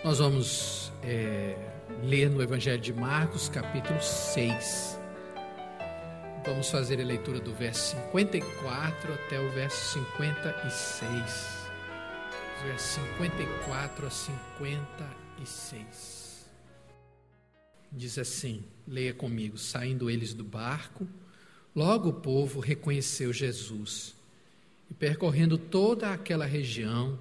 Nós vamos ler no Evangelho de Marcos, capítulo 6. Vamos fazer a leitura do verso 54 até o verso 56. Verso 54 a 56. Diz assim, leia comigo. Saindo eles do barco, logo o povo reconheceu Jesus. E percorrendo toda aquela região,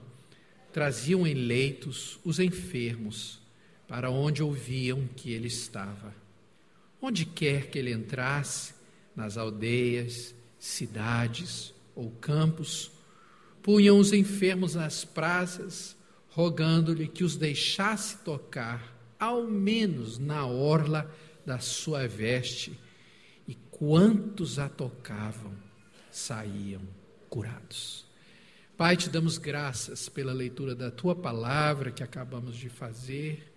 traziam em leitos os enfermos, para onde ouviam que ele estava. Onde quer que ele entrasse, nas aldeias, cidades ou campos, punham os enfermos nas praças, rogando-lhe que os deixasse tocar, ao menos na orla da sua veste, e quantos a tocavam, saíam curados. Pai, te damos graças pela leitura da Tua palavra que acabamos de fazer.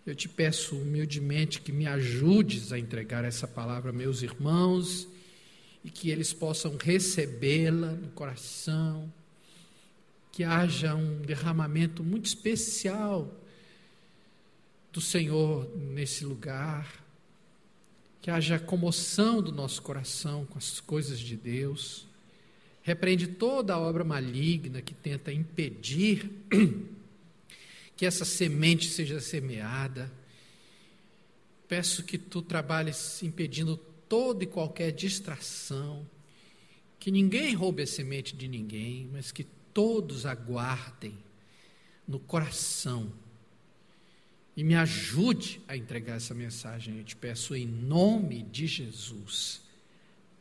Eu te peço humildemente que me ajudes a entregar essa palavra a meus irmãos e que eles possam recebê-la no coração, que haja um derramamento muito especial do Senhor nesse lugar, que haja comoção do nosso coração com as coisas de Deus. Repreende toda a obra maligna que tenta impedir que essa semente seja semeada. Peço que tu trabalhes impedindo toda e qualquer distração, que ninguém roube a semente de ninguém, mas que todos aguardem no coração. E me ajude a entregar essa mensagem, eu te peço em nome de Jesus.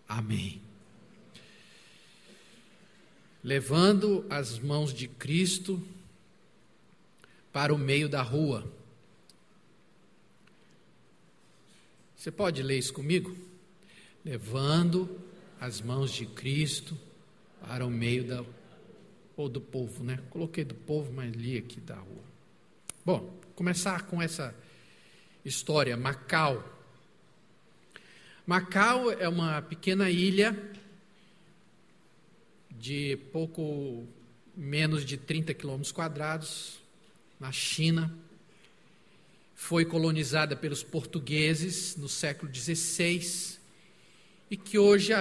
Amém. Levando as mãos de Cristo para o meio da rua. Você pode ler isso comigo? Levando as mãos de Cristo para o meio da... ou do povo, né? Coloquei do povo, mas li aqui da rua. Bom, começar com essa história, Macau. Macau é uma pequena ilha de pouco menos de 30 quilômetros quadrados, na China. Foi colonizada pelos portugueses no século XVI e que hoje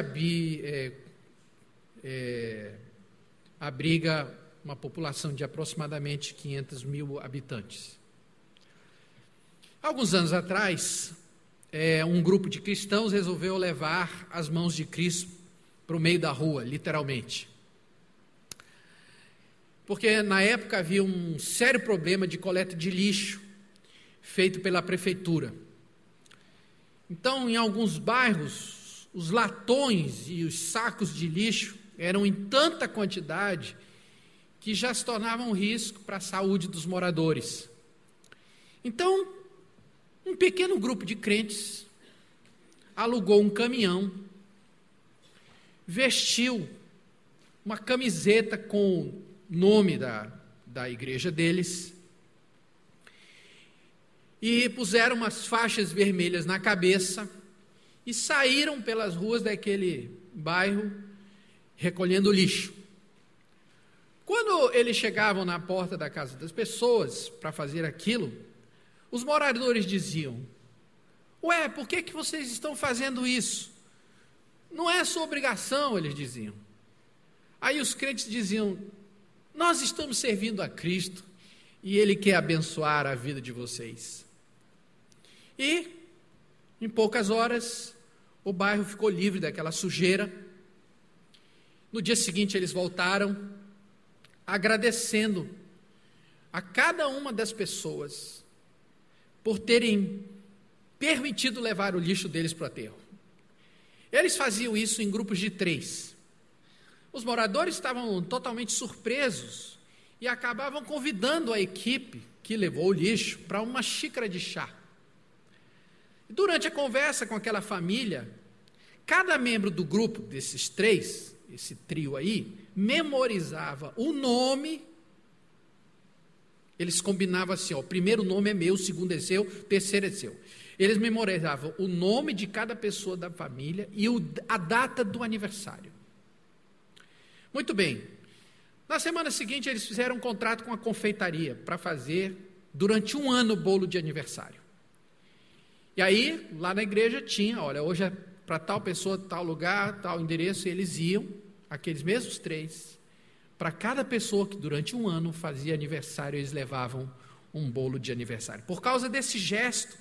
abriga uma população de aproximadamente 500 mil habitantes. Alguns anos atrás, um grupo de cristãos resolveu levar as mãos de Cristo para o meio da rua, literalmente. Porque na época havia um sério problema de coleta de lixo feito pela prefeitura. Então, em alguns bairros, os latões e os sacos de lixo eram em tanta quantidade que já se tornavam um risco para a saúde dos moradores. Então, um pequeno grupo de crentes alugou um caminhão, vestiu uma camiseta com o nome da igreja deles e puseram umas faixas vermelhas na cabeça e saíram pelas ruas daquele bairro recolhendo lixo. Quando eles chegavam na porta da casa das pessoas para fazer aquilo, os moradores diziam: ué, por que vocês estão fazendo isso? Não é sua obrigação, eles diziam. Aí os crentes diziam: nós estamos servindo a Cristo e Ele quer abençoar a vida de vocês. E, em poucas horas, o bairro ficou livre daquela sujeira. No dia seguinte, eles voltaram, agradecendo a cada uma das pessoas por terem permitido levar o lixo deles para o aterro. Eles faziam isso em grupos de 3. Os moradores estavam totalmente surpresos e acabavam convidando a equipe que levou o lixo para uma xícara de chá. Durante a conversa com aquela família, cada membro do grupo desses 3, esse trio aí, memorizava o nome. Eles combinavam assim, o primeiro nome é meu, o segundo é seu, o terceiro é seu. Eles memorizavam o nome de cada pessoa da família e a data do aniversário. Muito bem. Na semana seguinte, eles fizeram um contrato com a confeitaria para fazer durante um ano, bolo de aniversário. E aí, lá na igreja tinha, olha, hoje é para tal pessoa, tal lugar, tal endereço, e eles iam, aqueles mesmos 3, para cada pessoa que durante um ano fazia aniversário, eles levavam um bolo de aniversário. Por causa desse gesto,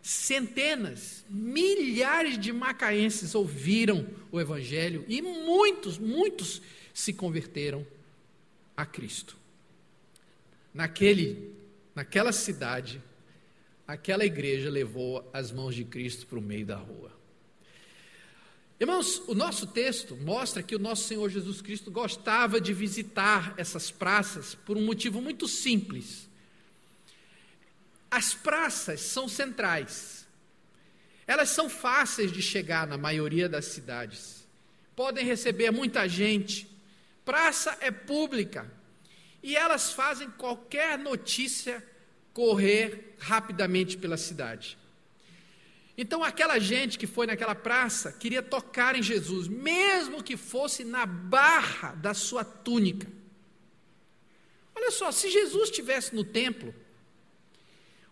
centenas, milhares de macaenses ouviram o evangelho e muitos se converteram a Cristo. Naquela cidade, aquela igreja levou as mãos de Cristo para o meio da rua. Irmãos, o nosso texto mostra que o nosso Senhor Jesus Cristo gostava de visitar essas praças por um motivo muito simples. As praças são centrais. Elas são fáceis de chegar na maioria das cidades. Podem receber muita gente. Praça é pública. E elas fazem qualquer notícia correr rapidamente pela cidade. Então aquela gente que foi naquela praça queria tocar em Jesus, mesmo que fosse na barra da sua túnica. Olha só, se Jesus estivesse no templo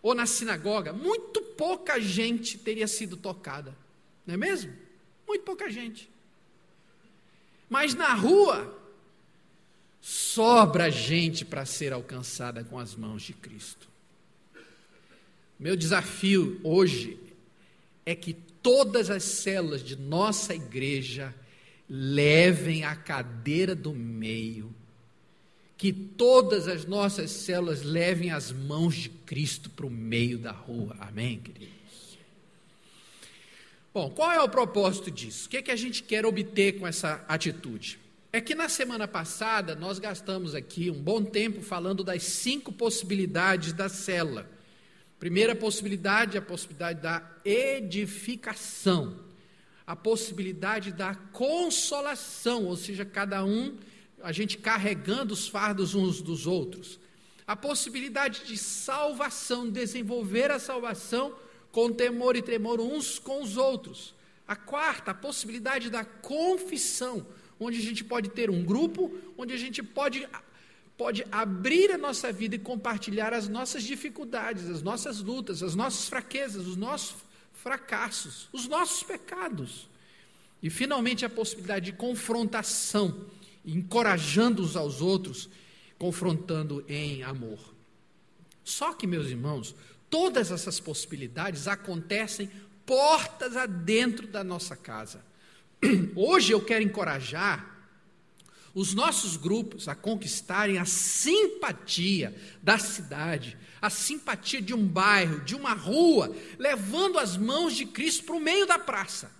ou na sinagoga, muito pouca gente teria sido tocada, não é mesmo? Muito pouca gente. Mas na rua, sobra gente para ser alcançada com as mãos de Cristo. Meu desafio hoje é que todas as células de nossa igreja levem a cadeira do meio, que todas as nossas células levem as mãos de Cristo para o meio da rua. Amém, queridos? Bom, qual é o propósito disso? O que é que a gente quer obter com essa atitude? É que na semana passada nós gastamos aqui um bom tempo falando das 5 possibilidades da célula. Primeira possibilidade, a possibilidade da edificação, a possibilidade da consolação, ou seja, cada um, a gente carregando os fardos uns dos outros. A possibilidade de salvação, desenvolver a salvação com temor e tremor uns com os outros. A quarta, a possibilidade da confissão, onde a gente pode ter um grupo, onde a gente pode abrir a nossa vida e compartilhar as nossas dificuldades, as nossas lutas, as nossas fraquezas, os nossos fracassos, os nossos pecados. E, finalmente, a possibilidade de confrontação, encorajando uns aos outros, confrontando em amor. Só que, meus irmãos, todas essas possibilidades acontecem portas adentro da nossa casa. Hoje eu quero encorajar os nossos grupos a conquistarem a simpatia da cidade, a simpatia de um bairro, de uma rua, levando as mãos de Cristo para o meio da praça.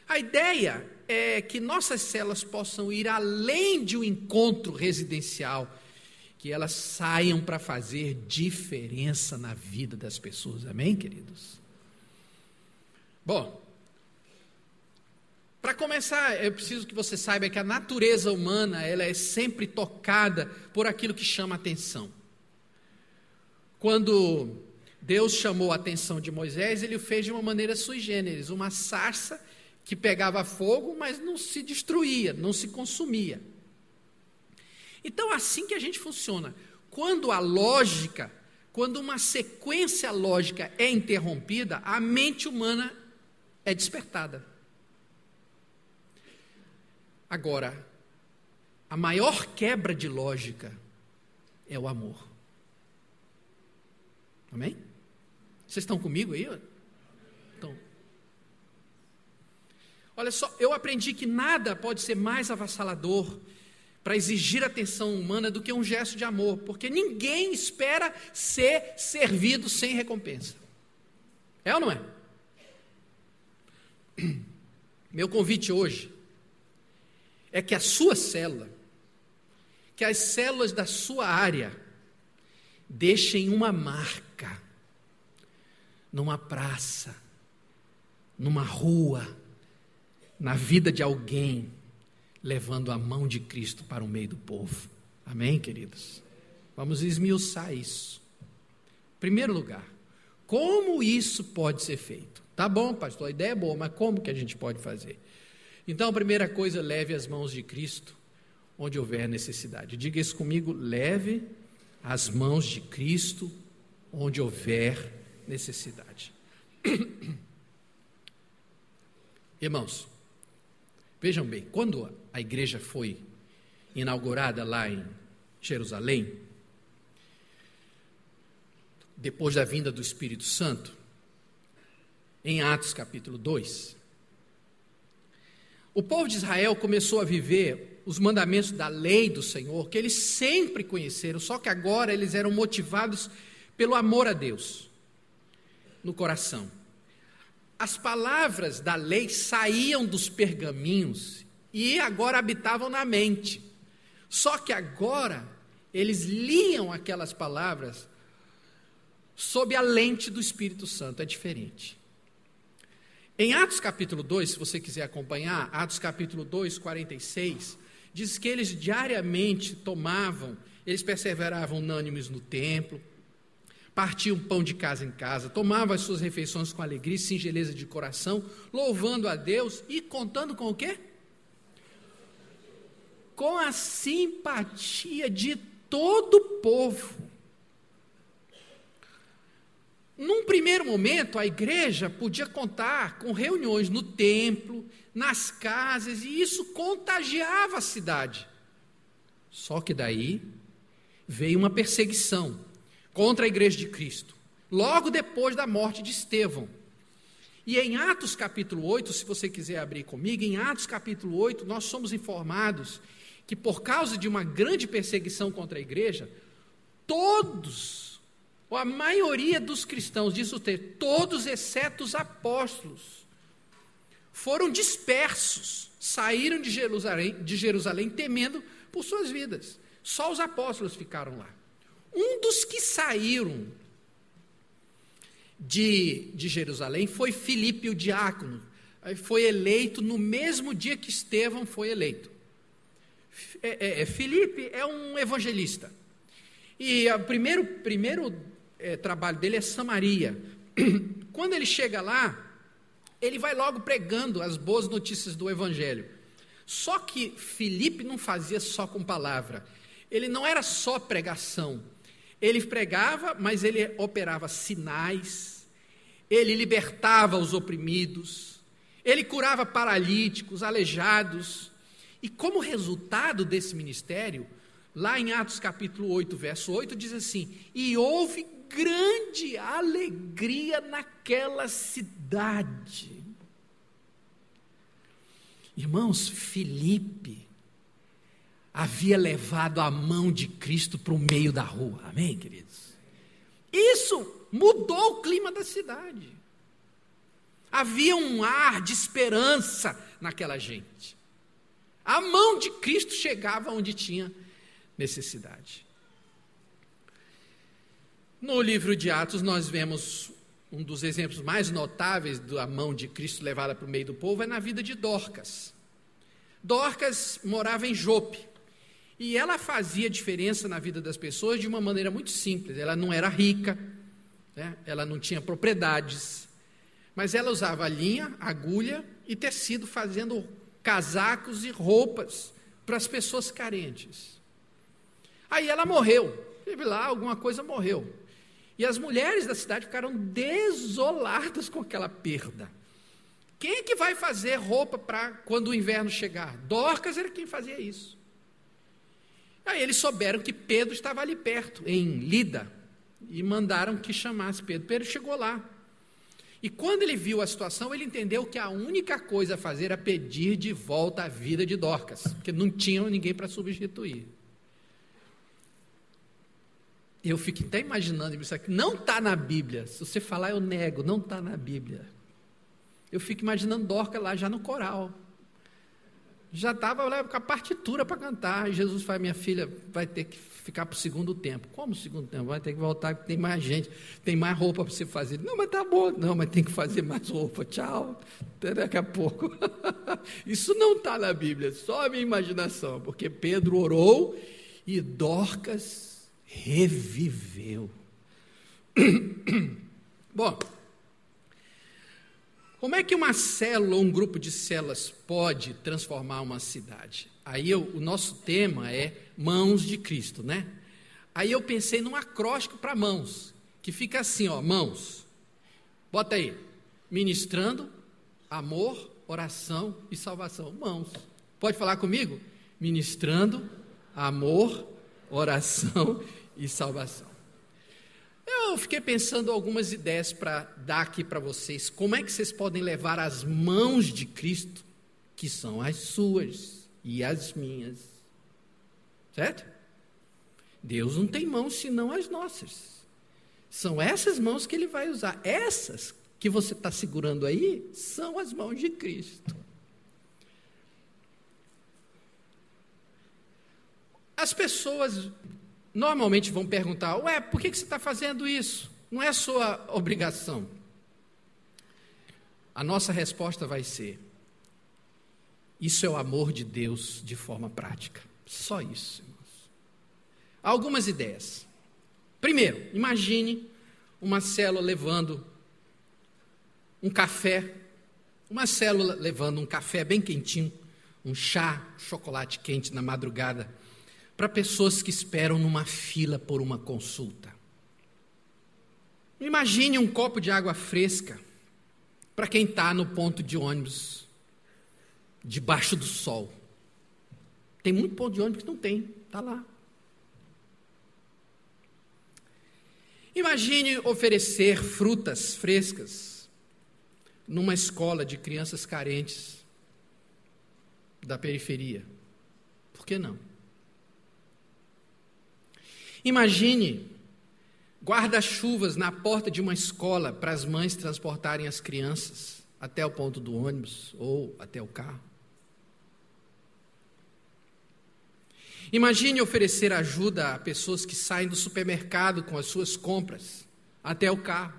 A ideia é que nossas células possam ir além de um encontro residencial, que elas saiam para fazer diferença na vida das pessoas. Amém, queridos? Bom, para começar, eu preciso que você saiba que a natureza humana, ela é sempre tocada por aquilo que chama atenção. Quando Deus chamou a atenção de Moisés, ele o fez de uma maneira sui generis, uma sarça que pegava fogo, mas não se destruía, não se consumia. Então, assim que a gente funciona. Quando uma sequência lógica é interrompida, a mente humana é despertada. Agora, a maior quebra de lógica é o amor. Amém? Vocês estão comigo aí? Então, olha só, eu aprendi que nada pode ser mais avassalador para exigir atenção humana do que um gesto de amor, porque ninguém espera ser servido sem recompensa. É ou não é? Meu convite hoje é que a sua célula, que as células da sua área deixem uma marca numa praça, numa rua, na vida de alguém, levando a mão de Cristo para o meio do povo. Amém, queridos? Vamos esmiuçar isso. Em primeiro lugar, como isso pode ser feito? Tá bom, pastor, a ideia é boa, mas como que a gente pode fazer? Então, a primeira coisa, leve as mãos de Cristo onde houver necessidade. Diga isso comigo, leve as mãos de Cristo onde houver necessidade. Irmãos, vejam bem, quando a igreja foi inaugurada lá em Jerusalém, depois da vinda do Espírito Santo, em Atos capítulo 2, o povo de Israel começou a viver os mandamentos da lei do Senhor, que eles sempre conheceram, só que agora eles eram motivados pelo amor a Deus no coração. As palavras da lei saíam dos pergaminhos e agora habitavam na mente. Só que agora eles liam aquelas palavras sob a lente do Espírito Santo, é diferente. Em Atos capítulo 2, se você quiser acompanhar, Atos capítulo 2, 46, diz que eles diariamente eles perseveravam unânimes no templo, partiam pão de casa em casa, tomavam as suas refeições com alegria e singeleza de coração, louvando a Deus e contando com o quê? Com a simpatia de todo o povo. Num primeiro momento, a igreja podia contar com reuniões no templo, nas casas, e isso contagiava a cidade. Só que daí veio uma perseguição contra a igreja de Cristo, logo depois da morte de Estevão. E em Atos capítulo 8, se você quiser abrir comigo, em Atos capítulo 8, nós somos informados que por causa de uma grande perseguição contra a igreja, ou a maioria dos cristãos, diz o texto, todos exceto os apóstolos, foram dispersos, saíram de Jerusalém temendo por suas vidas. Só os apóstolos ficaram lá. Um dos que saíram de Jerusalém foi Filipe, o diácono. Foi eleito no mesmo dia que Estevão foi eleito. Filipe é um evangelista. E o primeiro trabalho dele é Samaria. Quando ele chega lá, ele vai logo pregando as boas notícias do evangelho. Só que Filipe não fazia só com palavra. Ele não era só pregação. Ele pregava, mas ele operava sinais, ele libertava os oprimidos, ele curava paralíticos, aleijados. E como resultado desse ministério, lá em Atos capítulo 8, verso 8, diz assim: e houve grande alegria naquela cidade. Irmãos, Filipe havia levado a mão de Cristo para o meio da rua, amém, queridos? Isso mudou o clima da cidade. Havia um ar de esperança naquela gente. A mão de Cristo chegava onde tinha necessidade. No livro de Atos, nós vemos um dos exemplos mais notáveis da mão de Cristo levada para o meio do povo, é na vida de Dorcas. Dorcas morava em Jope, e ela fazia diferença na vida das pessoas de uma maneira muito simples. Ela não era rica, né? Ela não tinha propriedades, mas ela usava linha, agulha e tecido, fazendo casacos e roupas para as pessoas carentes. Aí ela morreu, teve lá, alguma coisa morreu. E as mulheres da cidade ficaram desoladas com aquela perda. Quem é que vai fazer roupa para quando o inverno chegar? Dorcas era quem fazia isso. Aí eles souberam que Pedro estava ali perto, em Lida, e mandaram que chamasse Pedro. Pedro chegou lá. E quando ele viu a situação, ele entendeu que a única coisa a fazer era pedir de volta a vida de Dorcas, porque não tinha ninguém para substituir. Eu fico até imaginando isso aqui. Não está na Bíblia. Se você falar, eu nego. Não está na Bíblia. Eu fico imaginando Dorcas lá já no coral. Já estava lá com a partitura para cantar. E Jesus fala: minha filha vai ter que ficar para o segundo tempo. Como o segundo tempo? Vai ter que voltar, porque tem mais gente, tem mais roupa para você fazer. Não, mas tá bom. Não, mas tem que fazer mais roupa. Tchau. Até daqui a pouco. Isso não está na Bíblia, só a minha imaginação. Porque Pedro orou e Dorcas reviveu. Bom, como é que uma célula ou um grupo de células pode transformar uma cidade? Aí o nosso tema é mãos de Cristo, né? Aí eu pensei num acróstico para mãos, que fica assim, ó, mãos. Bota aí. Ministrando, amor, oração e salvação. Mãos. Pode falar comigo? Ministrando, amor, oração e salvação. Eu fiquei pensando algumas ideias para dar aqui para vocês. Como é que vocês podem levar as mãos de Cristo, que são as suas e as minhas. Certo? Deus não tem mãos senão as nossas. São essas mãos que Ele vai usar. Essas que você está segurando aí são as mãos de Cristo. As pessoas normalmente vão perguntar, ué, por que você está fazendo isso? Não é sua obrigação. A nossa resposta vai ser, isso é o amor de Deus de forma prática. Só isso, irmãos. Algumas ideias. Primeiro, imagine uma célula levando um café, uma célula levando um café bem quentinho, um chá, chocolate quente na madrugada, para pessoas que esperam numa fila por uma consulta. Imagine um copo de água fresca para quem está no ponto de ônibus, debaixo do sol. Tem muito ponto de ônibus que não tem, está lá. Imagine oferecer frutas frescas numa escola de crianças carentes da periferia. Por que não? Imagine guarda-chuvas na porta de uma escola para as mães transportarem as crianças até o ponto do ônibus ou até o carro. Imagine oferecer ajuda a pessoas que saem do supermercado com as suas compras até o carro.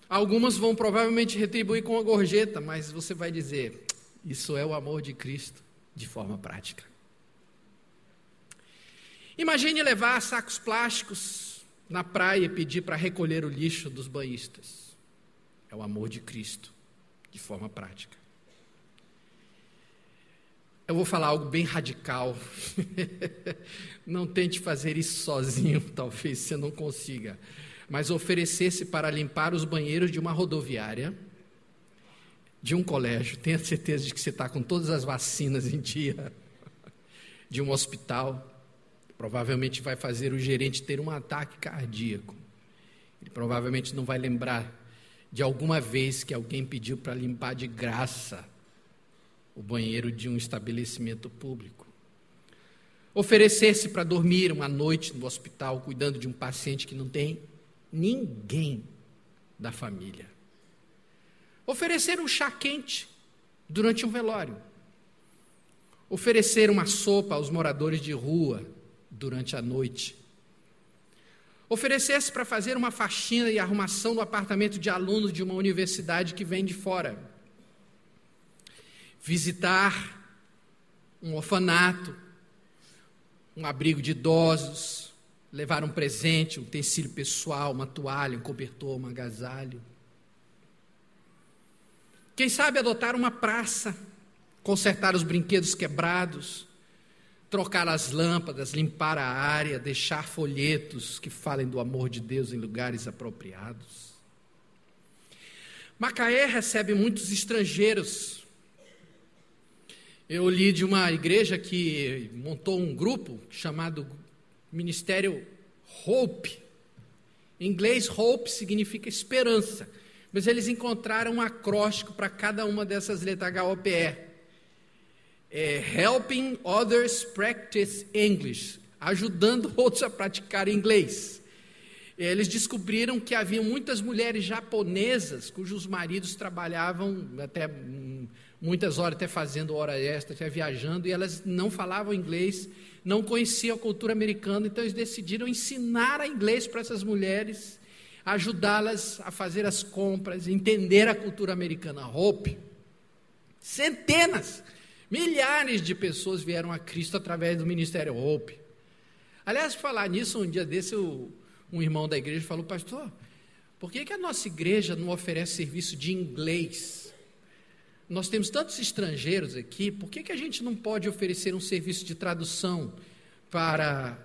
Algumas vão provavelmente retribuir com uma gorjeta, mas você vai dizer, isso é o amor de Cristo de forma prática. Imagine levar sacos plásticos na praia e pedir para recolher o lixo dos banhistas. É o amor de Cristo de forma prática. Eu vou falar algo bem radical. Não tente fazer isso sozinho, talvez você não consiga. Mas oferecer-se para limpar os banheiros de uma rodoviária, de um colégio, tenha certeza de que você está com todas as vacinas em dia, de um hospital, provavelmente vai fazer o gerente ter um ataque cardíaco. Ele provavelmente não vai lembrar de alguma vez que alguém pediu para limpar de graça o banheiro de um estabelecimento público. Oferecer-se para dormir uma noite no hospital, cuidando de um paciente que não tem ninguém da família. Oferecer um chá quente durante um velório. Oferecer uma sopa aos moradores de rua durante a noite. Oferecer-se para fazer uma faxina e arrumação no apartamento de alunos de uma universidade que vem de fora. Visitar um orfanato, um abrigo de idosos, levar um presente, um utensílio pessoal, uma toalha, um cobertor, um agasalho. Quem sabe adotar uma praça, consertar os brinquedos quebrados, trocar as lâmpadas, limpar a área, deixar folhetos que falem do amor de Deus em lugares apropriados. Macaé recebe muitos estrangeiros. Eu li de uma igreja que montou um grupo chamado Ministério Hope. Em inglês, Hope significa esperança. Mas eles encontraram um acróstico para cada uma dessas letras, HOPE. Helping Others Practice English. Ajudando outros a praticar inglês. Eles descobriram que havia muitas mulheres japonesas cujos maridos trabalhavam até muitas horas, até fazendo hora extra, até viajando, e elas não falavam inglês, não conheciam a cultura americana, então eles decidiram ensinar inglês para essas mulheres, ajudá-las a fazer as compras, entender a cultura americana. Hope. Centenas, milhares de pessoas vieram a Cristo através do Ministério Hope. Aliás, falar nisso, um dia desse, um irmão da igreja falou, pastor, por que a nossa igreja não oferece serviço de inglês? Nós temos tantos estrangeiros aqui, por que a gente não pode oferecer um serviço de tradução para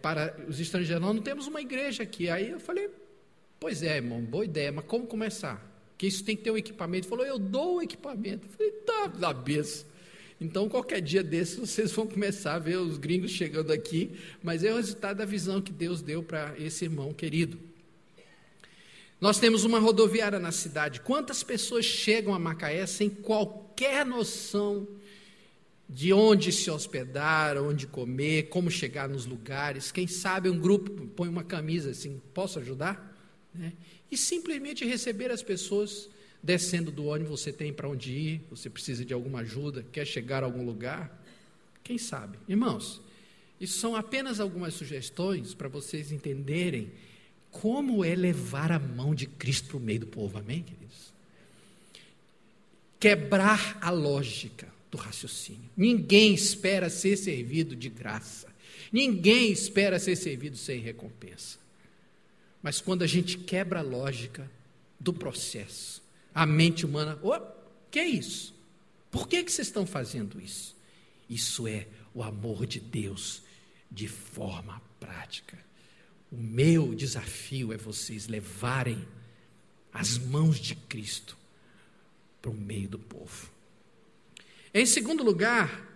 para os estrangeiros, nós não temos uma igreja aqui. Aí eu falei, pois é, irmão, boa ideia, mas como começar? Porque isso tem que ter um equipamento. Ele falou, eu dou o equipamento. Eu falei, tá, na beça. Então, qualquer dia desses, vocês vão começar a ver os gringos chegando aqui, mas é o resultado da visão que Deus deu para esse irmão querido. Nós temos uma rodoviária na cidade. Quantas pessoas chegam a Macaé sem qualquer noção de onde se hospedar, onde comer, como chegar nos lugares? Quem sabe um grupo põe uma camisa assim, posso ajudar? E simplesmente receber as pessoas descendo do ônibus, você tem para onde ir, você precisa de alguma ajuda, quer chegar a algum lugar? Quem sabe? Irmãos, isso são apenas algumas sugestões para vocês entenderem como é levar a mão de Cristo para o meio do povo, amém, queridos? Quebrar a lógica do raciocínio. Ninguém espera ser servido de graça. Ninguém espera ser servido sem recompensa. Mas quando a gente quebra a lógica do processo, a mente humana, que é isso? Por que vocês estão fazendo isso? Isso é o amor de Deus de forma prática. O meu desafio é vocês levarem as mãos de Cristo para o meio do povo. Em segundo lugar,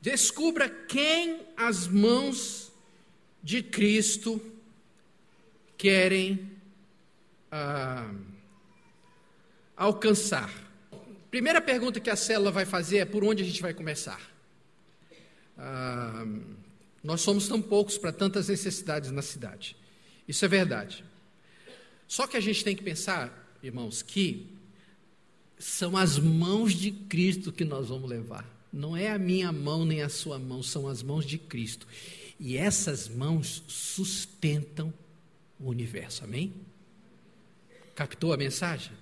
descubra quem as mãos de Cristo querem alcançar. Primeira pergunta que a célula vai fazer é por onde a gente vai começar. Nós somos tão poucos para tantas necessidades na cidade. Isso é verdade. Só que a gente tem que pensar, irmãos, que são as mãos de Cristo que nós vamos levar. Não é a minha mão nem a sua mão, são as mãos de Cristo. E essas mãos sustentam o universo, amém? Captou a mensagem?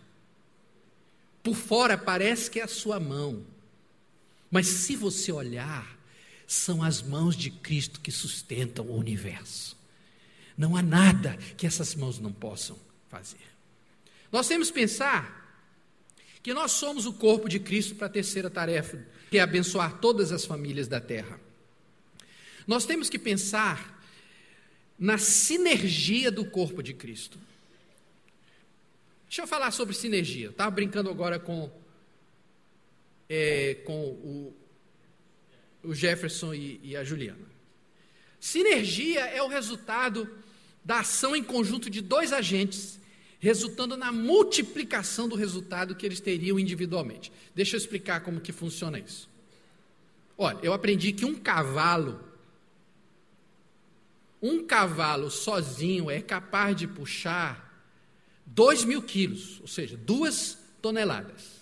Por fora parece que é a sua mão, mas se você olhar, são as mãos de Cristo que sustentam o universo. Não há nada que essas mãos não possam fazer. Nós temos que pensar que nós somos o corpo de Cristo para a terceira tarefa, que é abençoar todas as famílias da terra. Nós temos que pensar na sinergia do corpo de Cristo. Deixa eu falar sobre sinergia. Eu estava brincando agora com o Jefferson e a Juliana. Sinergia é o resultado da ação em conjunto de dois agentes, resultando na multiplicação do resultado que eles teriam individualmente. Deixa eu explicar como que funciona isso. Olha, eu aprendi que um cavalo sozinho é capaz de puxar 2.000 quilos, ou seja, 2 toneladas.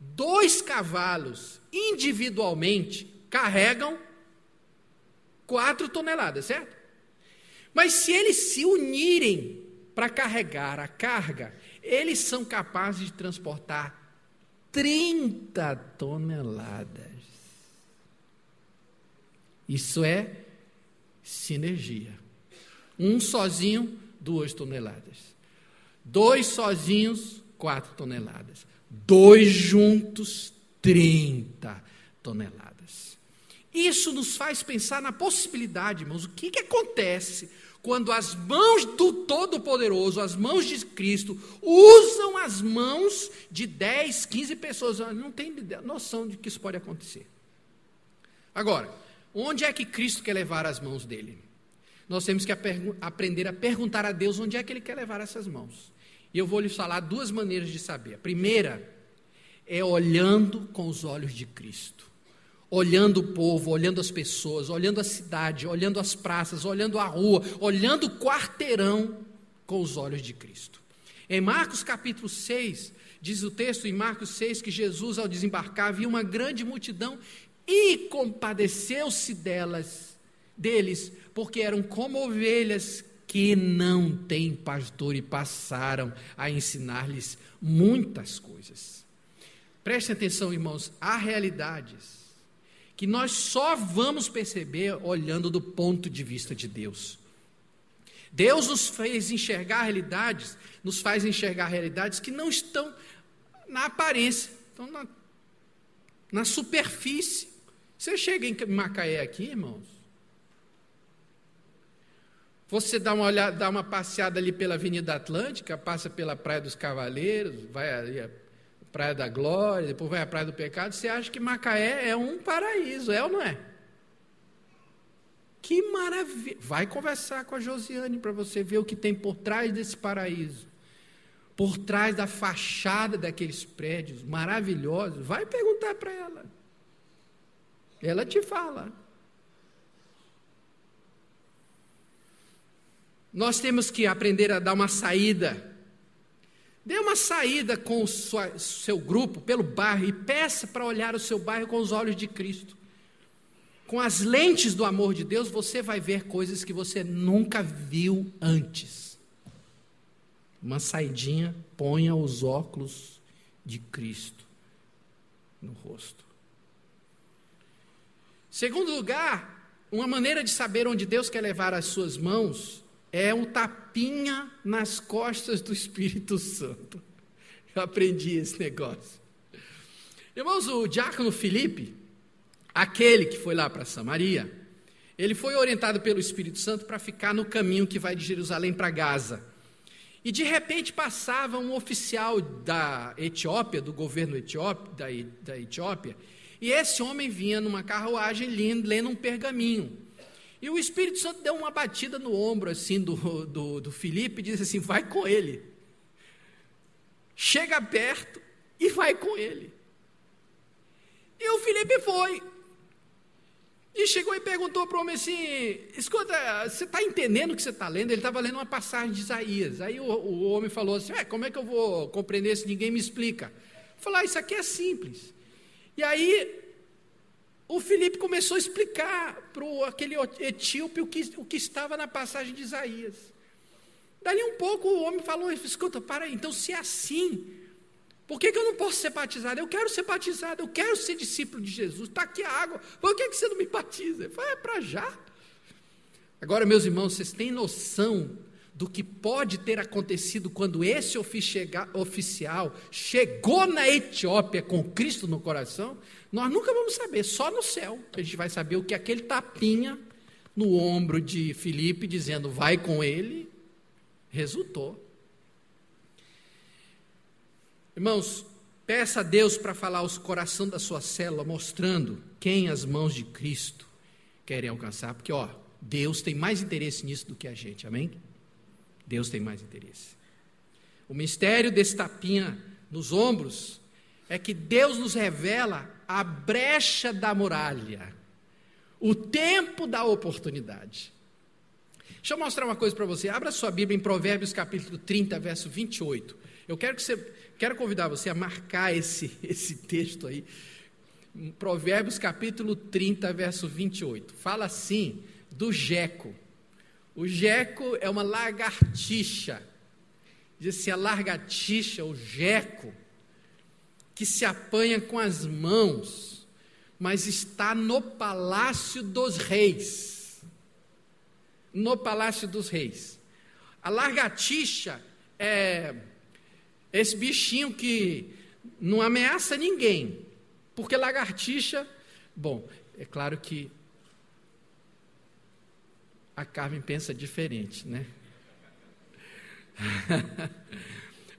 2 cavalos individualmente carregam 4 toneladas, certo? Mas se eles se unirem para carregar a carga, eles são capazes de transportar 30 toneladas. Isso é sinergia. Um sozinho, 2 toneladas. 2 sozinhos, 4 toneladas. 2 juntos, 30 toneladas. Isso nos faz pensar na possibilidade, irmãos, o que acontece quando as mãos do Todo-Poderoso, as mãos de Cristo, usam as mãos de 10, 15 pessoas. Não tem noção de que isso pode acontecer. Agora, onde é que Cristo quer levar as mãos dele? Nós temos que aprender a perguntar a Deus onde é que Ele quer levar essas mãos. E eu vou lhes falar 2 maneiras de saber. A primeira é olhando com os olhos de Cristo. Olhando o povo, olhando as pessoas, olhando a cidade, olhando as praças, olhando a rua, olhando o quarteirão com os olhos de Cristo. Em Marcos capítulo 6, diz o texto em Marcos 6 que Jesus, ao desembarcar, viu uma grande multidão e compadeceu-se deles, porque eram como ovelhas que não têm pastor, e passaram a ensinar-lhes muitas coisas. Prestem atenção, irmãos, há realidades que nós só vamos perceber olhando do ponto de vista de Deus. Deus nos fez enxergar realidades, nos faz enxergar realidades que não estão na aparência, estão na superfície. Você chega em Macaé aqui, irmãos, você dá uma passeada ali pela Avenida Atlântica, passa pela Praia dos Cavaleiros, vai ali a Praia da Glória, depois vai à Praia do Pecado, você acha que Macaé é um paraíso, é ou não é? Que maravilha! Vai conversar com a Josiane para você ver o que tem por trás desse paraíso, por trás da fachada daqueles prédios maravilhosos. Vai perguntar para ela. Ela te fala. Nós temos que aprender a dar uma saída. Dê uma saída com o seu grupo pelo bairro e peça para olhar o seu bairro com os olhos de Cristo. Com as lentes do amor de Deus, você vai ver coisas que você nunca viu antes. Uma saidinha, ponha os óculos de Cristo no rosto. Segundo lugar, uma maneira de saber onde Deus quer levar as suas mãos é um tapinha nas costas do Espírito Santo. Eu aprendi esse negócio. Irmãos, o diácono Filipe, aquele que foi lá para Samaria, ele foi orientado pelo Espírito Santo para ficar no caminho que vai de Jerusalém para Gaza. E de repente passava um oficial da Etiópia, do governo da Etiópia, e esse homem vinha numa carruagem lendo um pergaminho. E o Espírito Santo deu uma batida no ombro assim do Filipe e disse assim: vai com ele. Chega perto e vai com ele. E o Filipe foi. E chegou e perguntou para o homem assim: escuta, você está entendendo o que você está lendo? Ele estava lendo uma passagem de Isaías. Aí o homem falou assim: como é que eu vou compreender se ninguém me explica? Falou: isso aqui é simples. E aí o Filipe começou a explicar para aquele etíope o que estava na passagem de Isaías. Dali um pouco o homem falou: escuta, para aí, então se é assim, por que eu não posso ser batizado? Eu quero ser batizado, eu quero ser discípulo de Jesus, está aqui a água, por que você não me batiza? Ele falou: é para já. Agora, meus irmãos, vocês têm noção do que pode ter acontecido quando esse oficial chegou na Etiópia com Cristo no coração? Nós nunca vamos saber, só no céu a gente vai saber o que aquele tapinha no ombro de Filipe dizendo vai com ele resultou. Irmãos, peça a Deus para falar aos corações da sua célula, mostrando quem as mãos de Cristo querem alcançar, porque Deus tem mais interesse nisso do que a gente, amém? Deus tem mais interesse. O mistério desse tapinha nos ombros é que Deus nos revela a brecha da muralha, o tempo da oportunidade. Deixa eu mostrar uma coisa para você. Abra sua Bíblia em Provérbios capítulo 30, verso 28. Eu quero convidar você a marcar esse texto aí. Provérbios capítulo 30, verso 28. Fala assim do geco. O geco é uma lagartixa. Diz assim, a lagartixa, o geco, que se apanha com as mãos, mas está no palácio dos reis. No palácio dos reis. A lagartixa é esse bichinho que não ameaça ninguém, porque lagartixa, bom, é claro que a Carmen pensa diferente, né?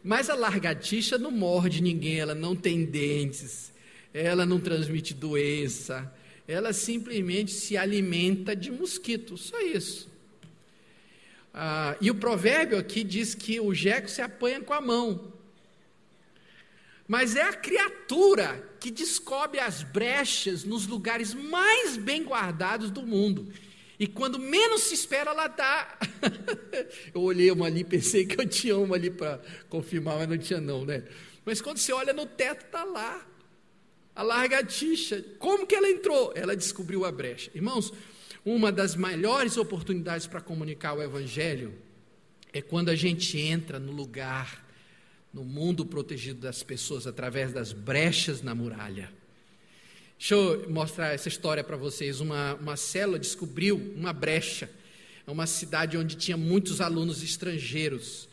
Mas a lagartixa não morde ninguém, ela não tem dentes, ela não transmite doença, ela simplesmente se alimenta de mosquitos, só isso. E o provérbio aqui diz que o geco se apanha com a mão. Mas é a criatura que descobre as brechas nos lugares mais bem guardados do mundo. E quando menos se espera, ela está. Eu olhei uma ali, pensei que eu tinha uma ali para confirmar, mas não tinha não, né? Mas quando você olha no teto, está lá. A lagartixa. Como que ela entrou? Ela descobriu a brecha. Irmãos, uma das melhores oportunidades para comunicar o Evangelho é quando a gente entra no lugar, no mundo protegido das pessoas, através das brechas na muralha. Deixa eu mostrar essa história para vocês. Uma célula descobriu uma brecha. É uma cidade onde tinha muitos alunos estrangeiros.